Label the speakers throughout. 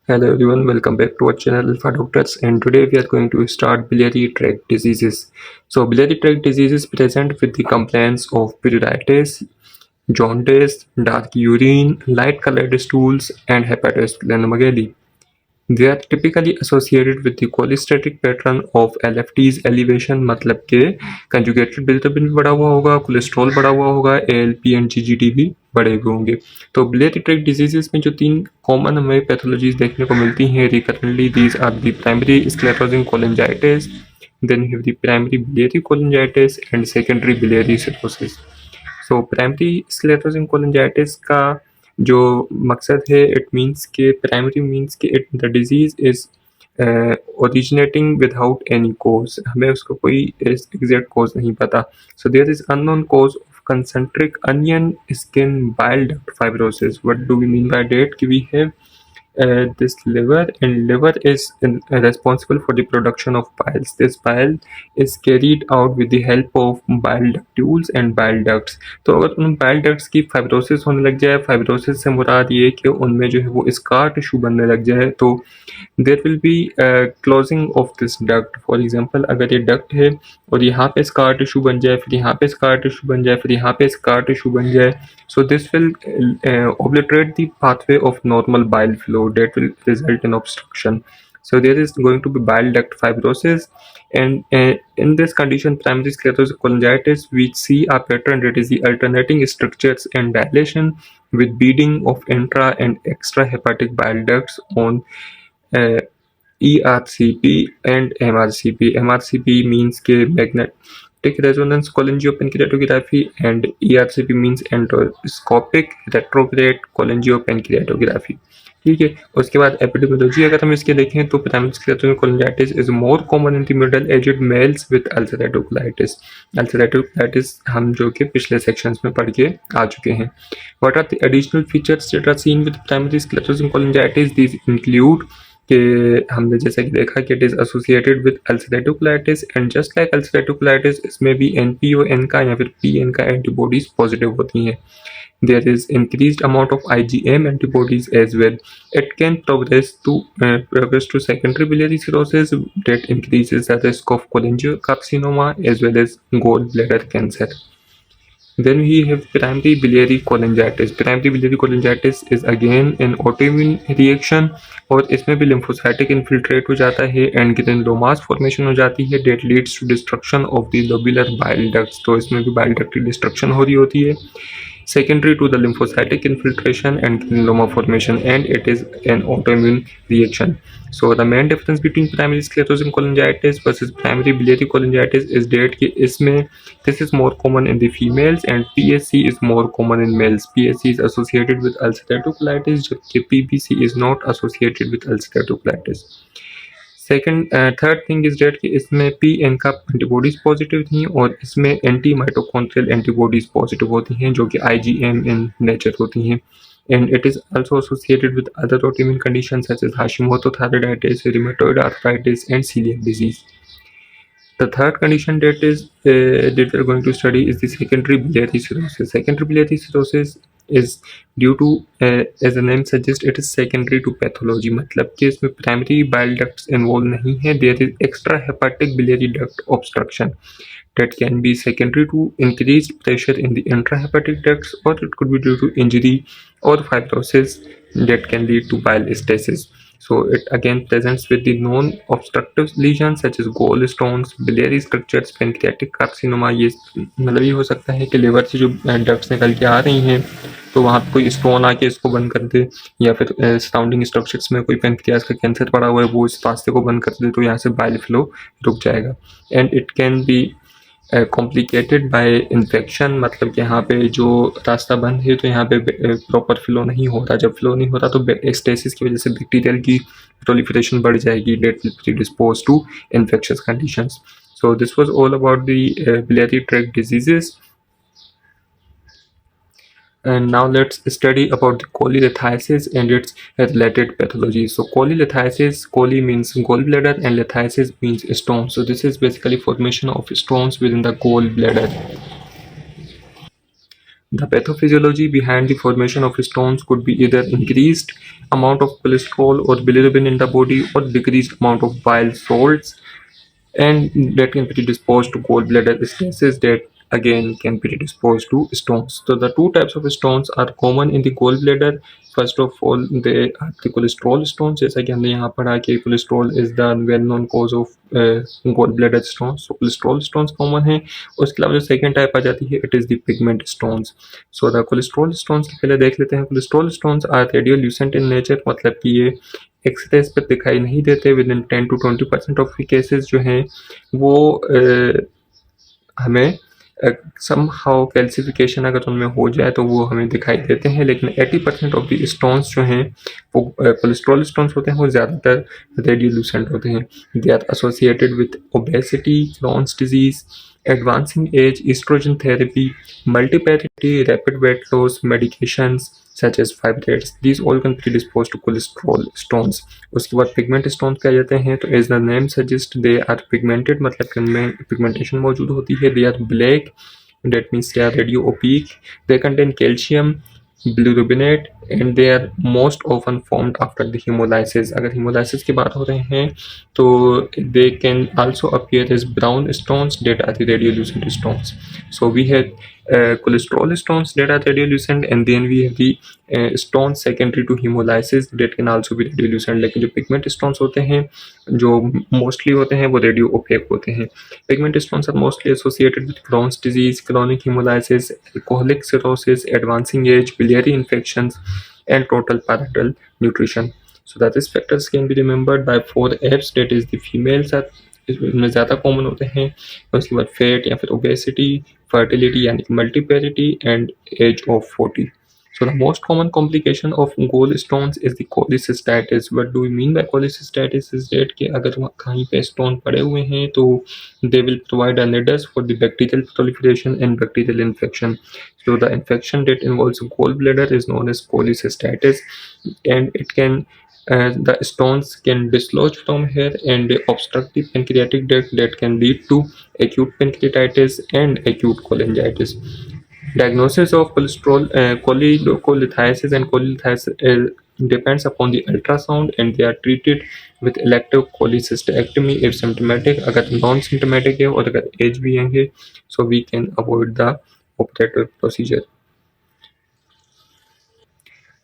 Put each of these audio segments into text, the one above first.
Speaker 1: Hello everyone, welcome back to our channel Alpha Doctors, and today we are going to start biliary tract diseases. So biliary tract diseases present with the complaints of pruritus, jaundice, dark urine, light colored stools and hepatosplenomegaly. They are typically associated with the cholestatic pattern of LFTs elevation, मतलब के conjugated bilirubin भी बढ़ा हुआ होगा, cholesterol बढ़ा हुआ होगा, ALP and GGT भी बढ़े हुए होंगे। तो biliary tract diseases में जो तीन कॉमन हमें पैथोलॉजीज देखने को मिलती हैं recurrently, these are the primary sclerosis cholangitis, then have the primary biliary cholangitis and secondary biliary cirrhosis। So primary sclerosis cholangitis का जो मकसद है, इट मीन्स के प्राइमरी मीन्स के it the disease is originating without any cause, हमें उसका कोई exact cause नहीं पता। So there is unknown cause of concentric onion skin bile duct fibrosis. What do we mean by that? We have this liver, and liver is responsible for the production of biles. This bile is carried out with the help of bile ductules and bile ducts. तो अगर उन bile ducts की fibrosis होने लग जाए, fibrosis से मुराद ये कि उनमें जो है वो स्कार टिश्यू बनने लग जाए, तो there will be closing of this duct. For example, अगर ये डक्ट है और यहाँ पे स्कार टिश्यू बन जाए, फिर यहाँ पे स्कार टिश्यू बन जाए, फिर यहाँ पे स्कार टिश्यू बन जाए, so this will obliterate the pathway of normal bile flow, that will result in obstruction. So there is going to be bile duct fibrosis, and in this condition, primary sclerosing cholangitis, we see a pattern that is the alternating structures and dilation with beading of intra and extra hepatic bile ducts on uh, ERCP and MRCP. MRCP means के magnetic resonance cholangiopancreatography and ERCP means endoscopic retrograde cholangiopancreatography. ठीक है। उसके बाद epidemiology अगर हम इसके देखें तो primary sclerosis cholangitis is more common in the middle aged males with ulcerative colitis. Ulcerative colitis हम जो कि पिछले सेक्शंस में पढ़ के आ चुके हैं। What are the additional features that are seen with primary sclerosis cholangitis? These include कि हमने जैसा कि देखा कि it is associated with ulcerative colitis, and just like ulcerative colitis इसमें भी NPO-N का या फिर PN का एंटीबॉडीज पॉजिटिव होती हैं। There is increased amount of IgM antibodies as well. It can progress to secondary biliary cirrhosis that increases the risk of cholangiocarcinoma as well as gallbladder cancer. Then we have primary biliary cholangitis. Primary biliary cholangitis is again an autoimmune reaction, और इसमें भी lymphocytic infiltrate हो जाता है and granulomas formation हो जाती है that leads to destruction of the lobular bile ducts. तो इसमें भी bile duct की destruction हो रही होती है secondary to the lymphocytic infiltration and granuloma formation, and it is an autoimmune reaction. So the main difference between primary sclerosing cholangitis versus primary biliary cholangitis is that कि इसमें this is more common in the females and PSC is more common in males. PSC is associated with ulcerative colitis जबकि PBC is not associated with ulcerative colitis. Third thing is that कि इसमें PN का antibodies positive थी और इसमें anti mitochondrial antibodies positive होती हैं जो कि IgM इन नेचर होती हैं, and it is also associated with other autoimmune conditions such as Hashimoto thyroiditis, rheumatoid arthritis and celiac disease. The third condition that we are going to study is the secondary biliary cirrhosis. Secondary biliary cirrhosis is due to, as the name suggests, it is secondary to pathology. मतलब कि इसमें primary bile ducts involved नहीं है. There is extra hepatic biliary duct obstruction that can be secondary to increased pressure in the intrahepatic ducts, or it could be due to injury or fibrosis that can lead to bile stasis. So it again presents with the non-obstructive lesions such as gallstones, biliary structures, pancreatic carcinoma. ये मतलब ये हो सकता है कि liver से जो ducts निकल के आ रही हैं तो वहाँ पे कोई स्टोन आके इसको बंद कर दे, या फिर सराउंडिंग स्ट्रक्चर्स में कोई पेनक्रियास का कैंसर पड़ा हुआ है वो इस रास्ते को बंद कर दे, तो यहाँ से बाइल फ्लो रुक जाएगा। And it can be complicated bye infection, मतलब कि यहाँ पे जो रास्ता बंद है तो यहाँ पे प्रॉपर फ्लो नहीं हो रहा। जब फ्लो नहीं हो रहा तो स्टेसिस की वजह से बैक्टीरियल की प्रोलिफरेशन बढ़ जाएगी, that will predispose to infectious conditions. So this was all about the biliary tract diseases. And now let's study about the cholelithiasis and its related pathology. So cholelithiasis, chole means gallbladder and lithiasis means stone. So this is basically formation of stones within the gallbladder. The pathophysiology behind the formation of stones could be either increased amount of cholesterol or bilirubin in the body or decreased amount of bile salts, and that can predispose to gallbladder stenosis, that again can predispose to stones. So the two types of stones are common in the gallbladder. First of all, they are the cholesterol stones. जैसा कि हमने यहाँ पढ़ा कि cholesterol is the well known cause of gallbladder stones. So cholesterol stones common है. उसके अलावा जो second type आ जाती है, it is the pigment stones. So the cholesterol stones के पहले देख लेते हैं. Cholesterol stones are radiolucent in nature, मतलब कि ये एक्सरेज पर दिखाई नहीं देते. With in 10 to 20% of cases जो हैं वो हमें सम हाउ कैल्सिफिकेशन अगर उनमें हो जाए तो वो हमें दिखाई देते हैं, लेकिन 80% ऑफ द स्टोन्स जो हैं वो कोलेस्ट्रॉल स्टोन्स होते हैं, वो ज़्यादातर रेडियोल्यूसेंट होते हैं. They are associated with obesity, Crohn's disease, advancing age, estrogen therapy, multipathy, rapid weight loss, medications such as fibrates. These all can predispose to cholesterol stones. उसके बाद पिगमेंट स्टोन्स क्या जाते हैं, तो as the name suggest they are pigmented, मतलब कि उनमें pigmentation मौजूद होती है. They are black, that means they are radio opaque. They contain calcium, bilirubinate, and they are most often formed after the hemolysis. अगर hemolysis की बात हो रहे हैं तो they can also appear as brown stones that are the radiolucent stones. So we have cholesterol stones that are radiolucent, and then we have the stones secondary to hemolysis that can also be radiolucent. लेकिन जो pigment stones होते हैं जो mostly होते हैं वो radio opaque होते हैं. Pigment stones are mostly associated with Crohn's disease, chronic hemolysis, alcoholic cirrhosis, advancing age, biliary infections, and total parental nutrition. So that these factors can be remembered by 4 Fs. That is, the females are इसमें ज़्यादा common होते हैं. उसके बाद fat या फिर obesity, fertility यानी multiparity, and age of 40. So the most common complication of gallstones is the cholecystitis. What do we mean by cholecystitis is that कि अगर वहाँ कहीं पे stone पड़े हुए हैं तो they will provide a nidus for the bacterial proliferation and bacterial infection. So the infection that involves gallbladder is known as cholecystitis, and it can the stones can dislodge from here and obstruct the pancreatic duct that can lead to acute pancreatitis and acute cholangitis. Diagnosis of cholelithiasis and cholelithiasis depends upon the ultrasound, and they are treated with elective cholecystectomy if symptomatic. अगर non symptomatic है और अगर age भी young है, so we can avoid the operative procedure.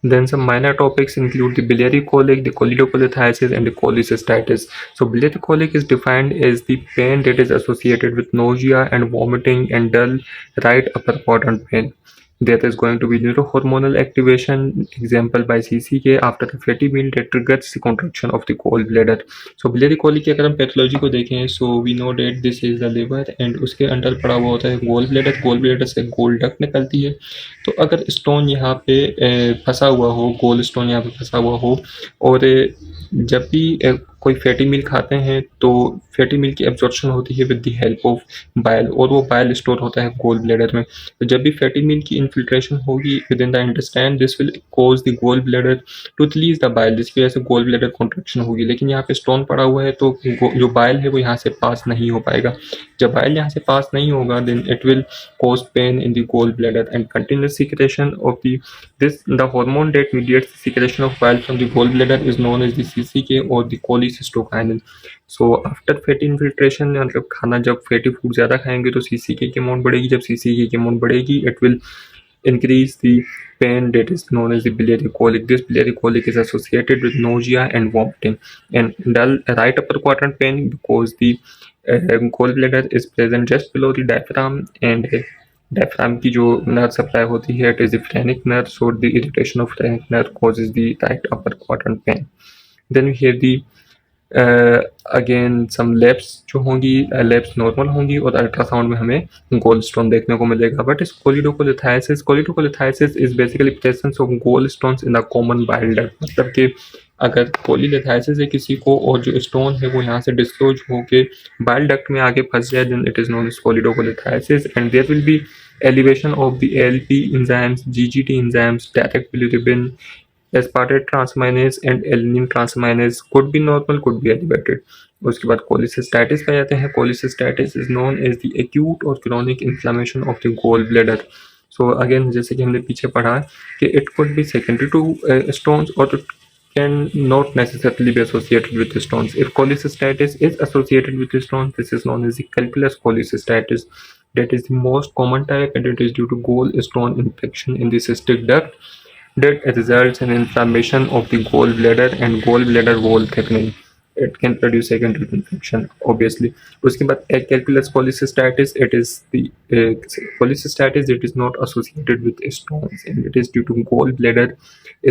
Speaker 1: Then some minor topics include the biliary colic, the cholelithiasis, and the cholecystitis. So biliary colic is defined as the pain that is associated with nausea and vomiting and dull right upper quadrant pain. There is going to be neurohormonal activation, example by CCK after the fatty meal that triggers the contraction of the gallbladder. So biliary colic की अगर हम pathology को देखें, so we know that this is the liver, and उसके under पड़ा हुआ होता है gallbladder. gallbladder से गोल डक्ट निकलती है. तो अगर स्टोन यहाँ पे फंसा हुआ हो, गोल स्टोन यहाँ पे फंसा हुआ हो, और जब भी कोई फैटी मील खाते हैं तो फैटी मील की एब्जॉर्प्शन होती है with the help of bile, और वो बाइल स्टोर होता है गोल ब्लैडर में. तो जब भी फैटी मील की इन्फिल्ट्रेशन होगी within the intestine, this will cause the gall bladder to release the bile, जिसकी वजह से गोल ब्लैडर कॉन्ट्रैक्शन होगी. लेकिन यहाँ पे स्टोन पड़ा हुआ है तो जो बाइल है वो यहाँ से पास नहीं हो पाएगा. जब बाइल यहाँ से पास नहीं होगा, then it will cause pain in the gallbladder, and continuous secretion of the hormone that mediates the secretion of bile from the gallbladder is known as the CCK or the cholecystokinin. So after fatty infiltration, मतलब खाना जब fatty food ज़्यादा खाएंगे तो CCK की amount बढ़ेगी. जब CCK की अमाउंट बढ़ेगी, it will increase the pain that is known as the biliary colic. This biliary colic is associated with nausea and vomiting, and dull right upper quadrant pain because the gallbladder is present just below the diaphragm, and diaphragm की जो nerve supply होती है, it is the phrenic nerve, so the irritation of phrenic nerve causes the right upper quadrant pain. Then we have the again some labs जो होंगी, labs normal होंगी और ultrasound में हमें गोल्ड स्टोन देखने को मिलेगा. बट इस choledocholithiasis is basically presence of gall stones in the common bile duct. मतलब कि अगर कोलिलिथाइसिस है किसी को और जो स्टोन है वो यहाँ से डिस्लोज होके बाइल डक्ट में आगे फंस जाए, then it is known as choledocholithiasis, and there will be elevation of the ALP enzymes, GGT enzymes, direct bilirubin, aspartate transaminase and alanine transaminase could be normal, could be elevated. उसके बाद cholecystitis पे जाते हैं. Cholecystitis is known as the acute or chronic inflammation of the gallbladder. So again जैसे कि हमने पीछे पढ़ा कि it could be secondary to stones or it can not necessarily be associated with the stones. If cholecystitis is associated with the stones, this is known as the calculous cholecystitis. That is the most common type, and it is due to gallstone infection in the cystic duct that results in inflammation of the gallbladder and gallbladder wall thickening. It can produce secondary infection, obviously. उसके बाद calculous cholecystitis, it is the cholecystitis, it is not associated with stones, and it is due to gallbladder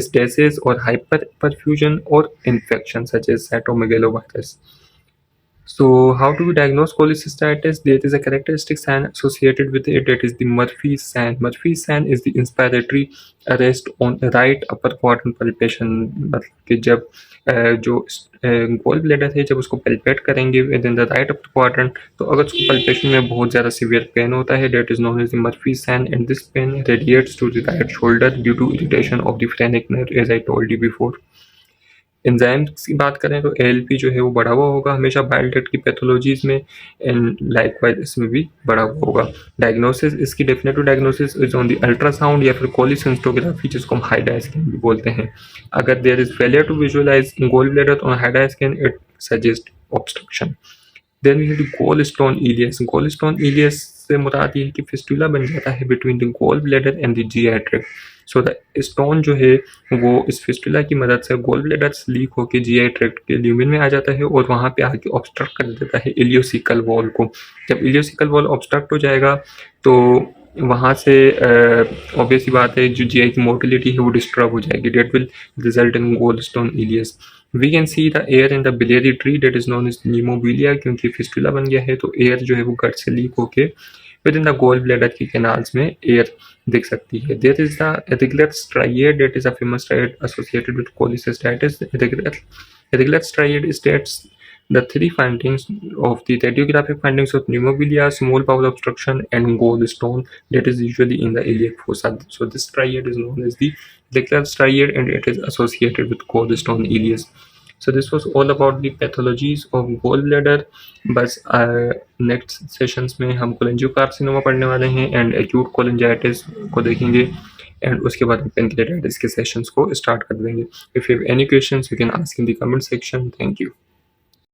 Speaker 1: stasis or hyperperfusion or infection such as cytomegalovirus. So, how do we diagnose cholecystitis? There is a characteristic sign associated with it. That is the Murphy's sign. Murphy's sign is the inspiratory arrest on right upper quadrant palpation. मतलब कि जब जो gall bladder है जब उसको palpate करेंगे with in the right upper quadrant, तो अगर उसको पल्पेशन में बहुत ज़्यादा सीवियर पेन होता है, that is known as the Murphy's sign, and this pain radiates to the right shoulder due to irritation of the phrenic nerve, as I told you before. Enzymes की बात करें तो ALP जो है वो बढ़ा हुआ होगा हमेशा बाइल डक्ट की पैथोलॉजीज में, एंड लाइकवाइज इसमें भी बढ़ा हुआ होगा. डायग्नोसिस, इसकी definitive diagnosis is on the ultrasound या फिर कोलिसेंस्टोग्राफी जिसको हम हाइडा स्कैन भी बोलते हैं. अगर there is failure to visualize gall bladder on HIDA scan, it suggest obstruction. Then we have the gallstone ileus. Gallstone ileus से मुराद ये है कि फिस्टुला बन जाता है between the gall bladder and the GI tract. So the stone जो है वो इस फिस्टुला की मदद से गोल ब्लैडर से लीक होकर GI ट्रैक्ट के ल्यूमेन में आ जाता है और वहाँ पे आके ऑब्स्ट्रक्ट कर देता है इलियोसिकल वॉल को. जब इलियोसिकल वॉल ऑब्स्ट्रक्ट हो जाएगा तो वहाँ से ऑब्वियस ही बात है जो GI की मोटिलिटी है वो डिस्टर्ब हो जाएगी. That will result in gallstone ileus. We can see the air in the biliary tree, that is known as pneumobilia. क्योंकि फिस्टुला बन गया है तो एयर जो है वो गट से लीक होके within the gall bladder की कैनाल्स में एयर दिख सकती है. There is the irregular striate, that is a famous striate associated with cholecystitis. Irregular striate states the three findings of the radiographic findings of pneumobilia, small bowel obstruction, and gallstone, that is usually in the iliac fossa. So this striate is known as the irregular striate, and it is associated with gallstone ileus. So this was all about the pathologies of gallbladder. बस next sessions में हम कोलेंजियोकार्सिनोमा पढ़ने वाले हैं and acute cholangitis को देखेंगे, and उसके बाद हम पेनक्रियाटाइटिस के सेशंस को स्टार्ट कर देंगे. If you have any questions you can ask in the comment section. Thank you.